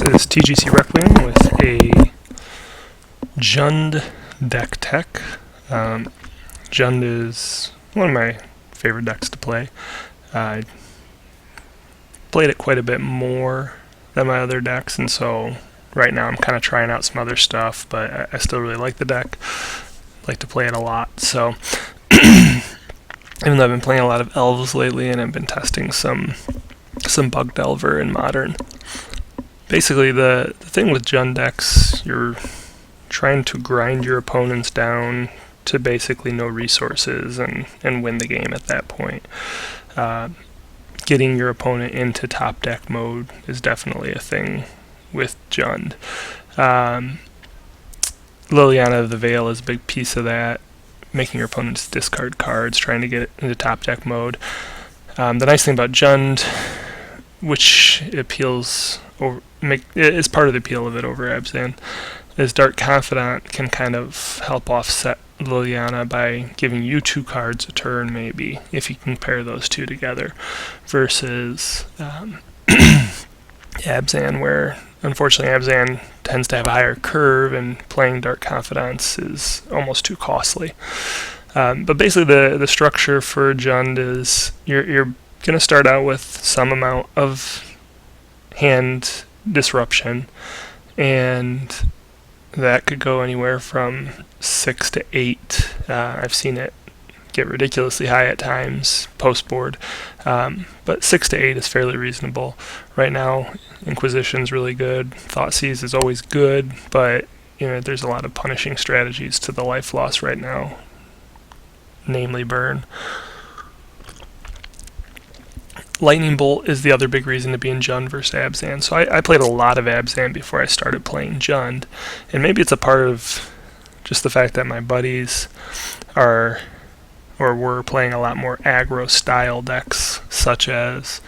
is TGC Requiem with a Jund deck tech. Jund is one of my favorite decks to play. I played it quite a bit more than my other decks, and so right now I'm kind of trying out some other stuff, but I still really like the deck. Like to play it a lot, so even though I've been playing a lot of Elves lately and I've been testing some Bug Delver in Modern. Basically, the thing with Jund decks, you're trying to grind your opponents down to basically no resources and win the game at that point. Getting your opponent into top deck mode is definitely a thing with Jund. Liliana of the Veil is a big piece of that, making your opponents discard cards, trying to get into top deck mode. The nice thing about Jund, which appeals is part of the appeal of it over Abzan, is Dark Confidant can kind of help offset Liliana by giving you 2 cards a turn, maybe, if you can pair those two together, versus Abzan, where unfortunately Abzan tends to have a higher curve, and playing Dark Confidants is almost too costly. But basically the structure for Jund is you're going to start out with some amount of hand disruption, and that could go anywhere from 6 to 8. I've seen it get ridiculously high at times post-board, but 6 to 8 is fairly reasonable. Right now, Inquisition's really good. Thoughtseize is always good, but there's a lot of punishing strategies to the life loss right now, namely burn. Lightning Bolt is the other big reason to be in Jund versus Abzan. So I played a lot of Abzan before I started playing Jund, and maybe it's a part of just the fact that my buddies were playing a lot more aggro style decks, such as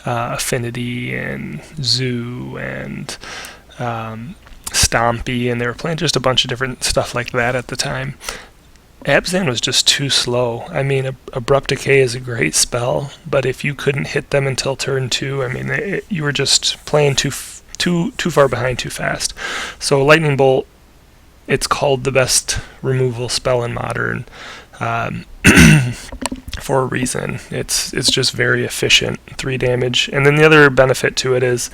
Affinity and Zoo and Stompy, and they were playing just a bunch of different stuff like that at the time. Abzan was just too slow. I mean, Abrupt Decay is a great spell, but if you couldn't hit them until turn 2, I mean, you were just playing too far behind too fast. So Lightning Bolt, it's called the best removal spell in Modern for a reason. It's just very efficient, 3 damage. And then the other benefit to it is,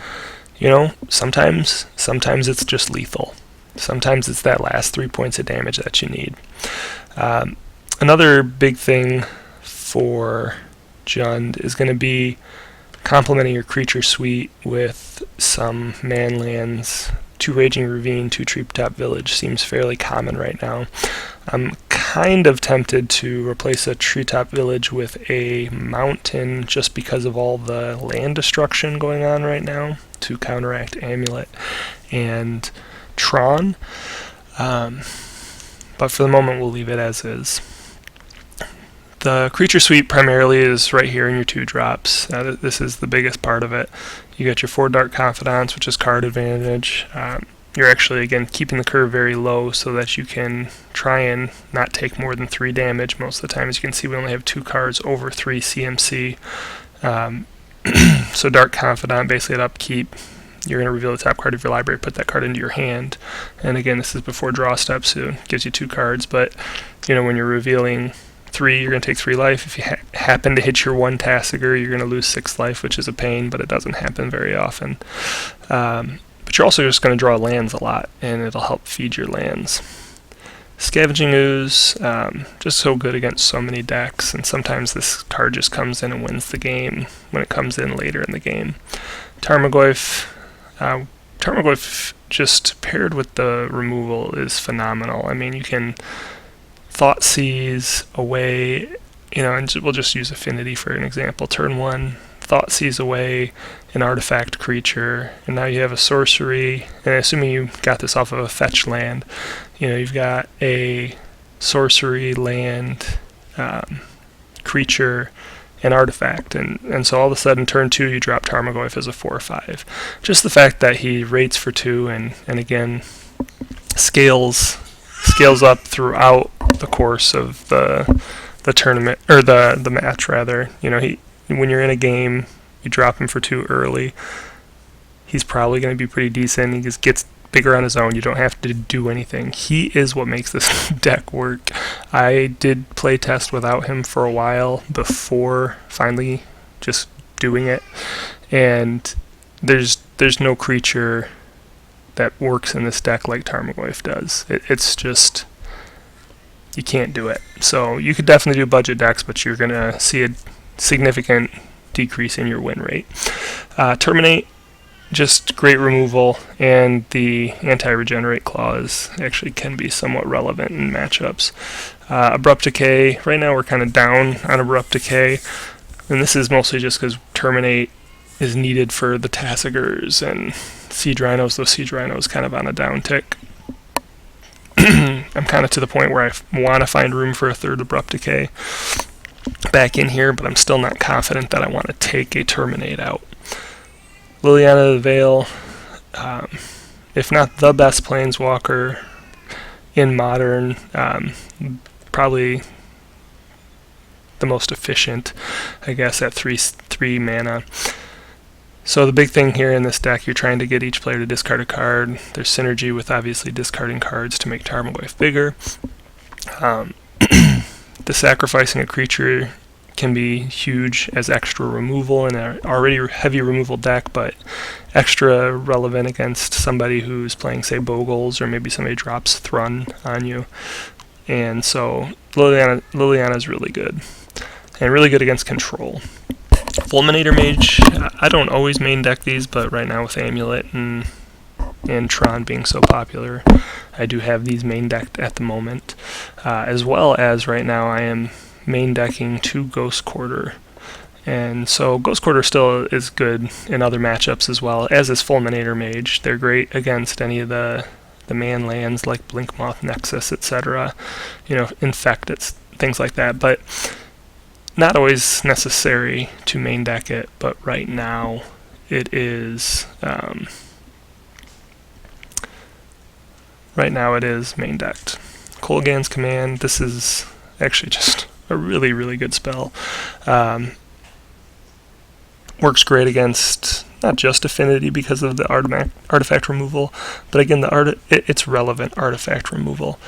sometimes it's just lethal. Sometimes it's that last 3 points of damage that you need. Another big thing for Jund is going to be complementing your creature suite with some man lands. 2 Raging Ravine, 2 Treetop Village seems fairly common right now. I'm kind of tempted to replace a Treetop Village with a mountain just because of all the land destruction going on right now to counteract Amulet and Tron. But for the moment we'll leave it as is. The creature suite primarily is right here in your 2 drops. This is the biggest part of it. You got your 4 Dark Confidants, which is card advantage. You're actually, again, keeping the curve very low so that you can try and not take more than 3 damage most of the time. As you can see, we only have 2 cards over 3 CMC. So Dark Confidant, basically at upkeep, you're going to reveal the top card of your library, put that card into your hand. And again, this is before draw step, so it gives you 2 cards. But, when you're revealing 3, you're going to take 3 life. If you happen to hit your 1 Tasigur, you're going to lose 6 life, which is a pain, but it doesn't happen very often. But you're also just going to draw lands a lot, and it'll help feed your lands. Scavenging Ooze, just so good against so many decks, and sometimes this card just comes in and wins the game when it comes in later in the game. Tarmogoyf, just paired with the removal is phenomenal. I mean, you can Thoughtseize away, and we'll just use Affinity for an example. Turn 1, Thoughtseize away an artifact creature, and now you have a sorcery, and assuming you got this off of a fetch land, you've got a sorcery, land, creature, and artifact, and so all of a sudden turn 2 you drop Tarmogoyf as a 4/5. Just the fact that he rates for 2 and again scales up throughout the course of the tournament, or the match rather. When you're in a game, you drop him for 2 early. he's probably going to be pretty decent. He just gets bigger on his own. You don't have to do anything. He is what makes this deck work. I did play test without him for a while before finally just doing it, and there's no creature that works in this deck like Tarmogoyf does. It's just, you can't do it. So you could definitely do budget decks, but you're gonna see a significant decrease in your win rate. Terminate, just great removal, and the anti-regenerate clause actually can be somewhat relevant in matchups. Abrupt Decay, right now we're kind of down on Abrupt Decay, and this is mostly just because Terminate is needed for the Tassigers and Siege Rhinos. Those Siege Rhinos kind of on a downtick. I'm kind of to the point where I want to find room for a third Abrupt Decay back in here, but I'm still not confident that I want to take a Terminate out. Liliana of the Veil, if not the best Planeswalker in Modern, probably the most efficient, I guess, at 3 mana. So the big thing here in this deck, you're trying to get each player to discard a card. There's synergy with obviously discarding cards to make Tarmogoyf bigger. The sacrificing a creature can be huge as extra removal in an already heavy removal deck, but extra relevant against somebody who's playing, say, Bogles, or maybe somebody drops Thrun on you. And so Liliana is really good, and really good against control. Fulminator Mage, I don't always main deck these, but right now with Amulet and Tron being so popular, I do have these main decked at the moment. As well as right now I am main decking 2 Ghost Quarter. And so Ghost Quarter still is good in other matchups as well, as is Fulminator Mage. They're great against any of the man lands like Blinkmoth, Nexus, etc. Infect, it's things like that. But not always necessary to main deck it, but right now it is main decked. Kolaghan's Command, this is actually just a really, really good spell. Works great against not just Affinity because of the artifact removal, but again, it's relevant artifact removal.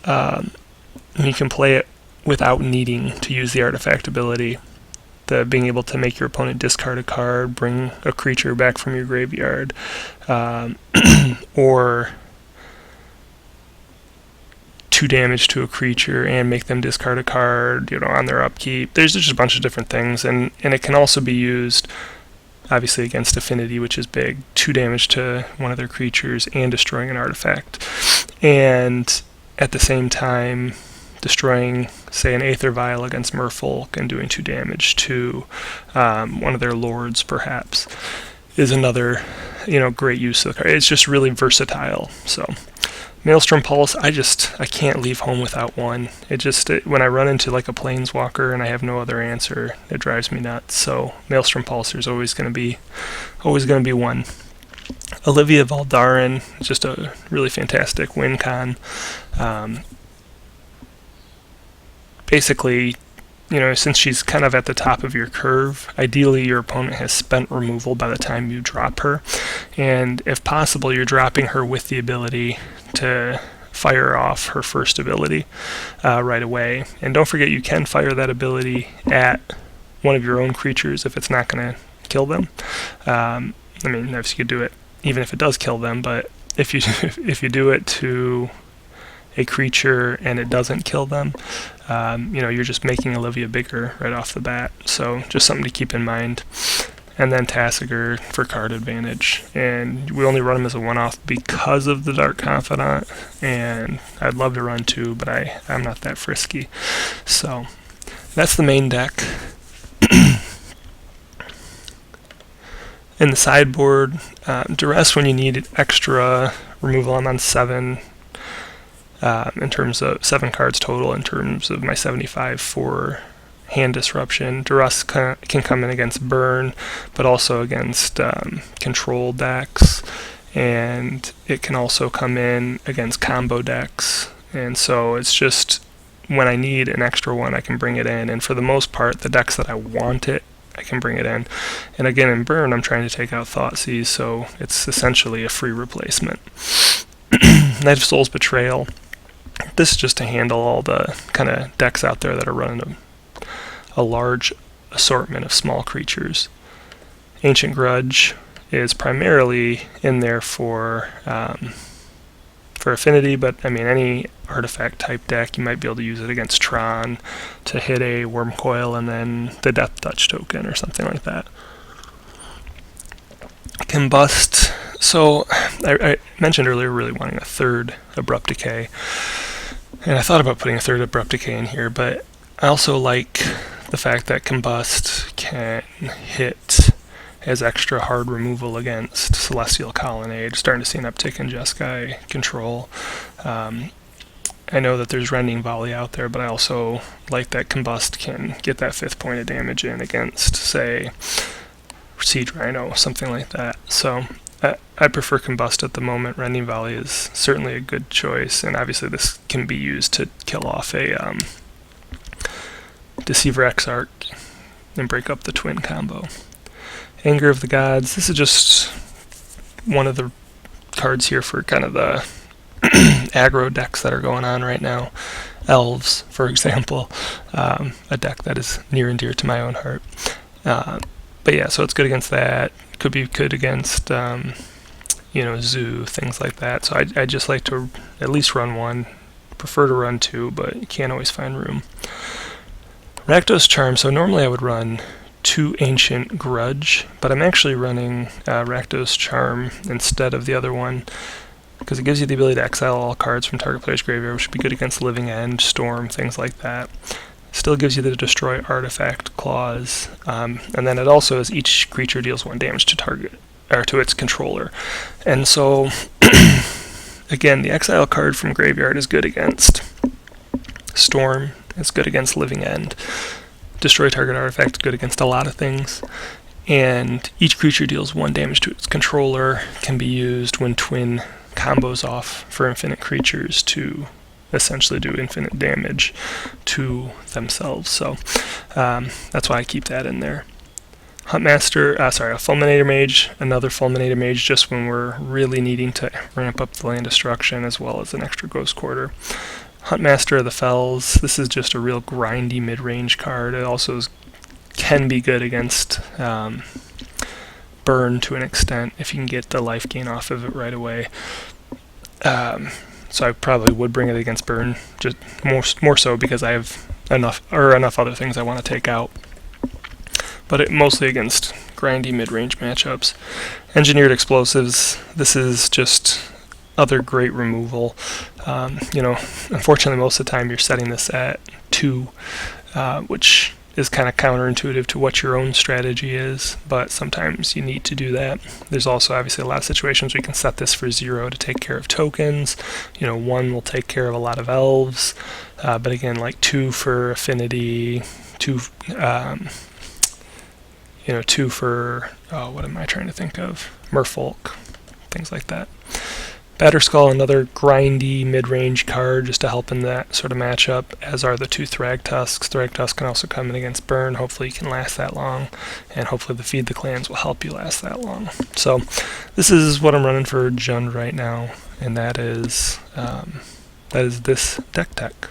You can play it without needing to use the artifact ability. Being able to make your opponent discard a card, bring a creature back from your graveyard, or 2 damage to a creature and make them discard a card, on their upkeep. There's just a bunch of different things, and it can also be used, obviously, against Affinity, which is big. 2 damage to one of their creatures and destroying an artifact. And at the same time, destroying, say, an Aether Vial against Merfolk and doing 2 damage to one of their lords, perhaps, is another, great use of the card. It's just really versatile. So, Maelstrom Pulse, I can't leave home without one. When I run into like a Planeswalker and I have no other answer, it drives me nuts. So Maelstrom Pulse, there's always going to be one. Olivia Valdarin, just a really fantastic win con. Basically, since she's kind of at the top of your curve, ideally your opponent has spent removal by the time you drop her. And if possible, you're dropping her with the ability to fire off her first ability right away. And don't forget, you can fire that ability at one of your own creatures if it's not going to kill them. Obviously you could do it even if it does kill them, but if you do it to a creature and it doesn't kill them, you're just making Olivia bigger right off the bat. So just something to keep in mind. And then Tassiger for card advantage. And we only run him as a one-off because of the Dark Confidant, and I'd love to run 2, but I'm not that frisky. So that's the main deck. In the sideboard, Duress when you need extra removal. I'm on 7 in terms of 7 cards total in terms of my 75 for hand disruption. Duress can come in against burn, but also against control decks, and it can also come in against combo decks. And so it's just when I need an extra one, I can bring it in. And for the most part, the decks that I want it, I can bring it in. And again, in Burn, I'm trying to take out Thoughtseize, so it's essentially a free replacement. Knight of Souls Betrayal. This is just to handle all the kind of decks out there that are running a large assortment of small creatures. Ancient Grudge is primarily in there for affinity, but I mean any artifact type deck, you might be able to use it against Tron to hit a Wormcoil and then the Death Touch token or something like that. Combust. So I mentioned earlier really wanting a third Abrupt Decay, and I thought about putting a third Abrupt Decay in here, but I also like the fact that Combust can hit as extra hard removal against Celestial Colonnade. Starting to see an uptick in Jeskai control. I know that there's Rending Volley out there, but I also like that Combust can get that 5th point of damage in against, say, Siege Rhino, something like that. So I prefer Combust at the moment. Rending Volley is certainly a good choice, and obviously this can be used to kill off a Deceiver Exarch and break up the twin combo. Anger of the Gods. This is just one of the cards here for kind of the aggro decks that are going on right now. Elves, for example, a deck that is near and dear to my own heart. But yeah, so it's good against that. Could be good against, Zoo, things like that. So I just like to at least run one. Prefer to run two, but you can't always find room. Rakdos Charm. So normally I would run 2 Ancient Grudge, but I'm actually running Rakdos Charm instead of the other one, because it gives you the ability to exile all cards from target player's graveyard, which would be good against Living End, Storm, things like that. Still gives you the Destroy Artifact clause, and then it also is each creature deals 1 damage to target or to its controller. And so, again, the exile card from graveyard is good against Storm. It's good against Living End. Destroy target artifact is good against a lot of things. And each creature deals 1 damage to its controller. Can be used when twin combos off for infinite creatures to essentially do infinite damage to themselves. So that's why I keep that in there. Huntmaster, a Fulminator Mage, another Fulminator Mage just when we're really needing to ramp up the land destruction, as well as an extra Ghost Quarter. Huntmaster of the Fells, this is just a real grindy mid-range card. It also can be good against Burn to an extent, if you can get the life gain off of it right away. So I probably would bring it against Burn, just more so because I have enough other things I want to take out. But mostly against grindy mid-range matchups. Engineered Explosives, this is just other great removal. Unfortunately most of the time you're setting this at 2, which is kind of counterintuitive to what your own strategy is, but sometimes you need to do that. There's also obviously a lot of situations where you can set this for 0 to take care of tokens. 1 will take care of a lot of elves, but again, like 2 for affinity, 2 for, what am I trying to think of? Merfolk, things like that. Batterskull, another grindy mid-range card just to help in that sort of matchup, as are the 2 Thragtusks. Thragtusk can also come in against Burn. Hopefully you can last that long, and hopefully the Feed the Clans will help you last that long. So this is what I'm running for Jund right now, and that is this deck tech.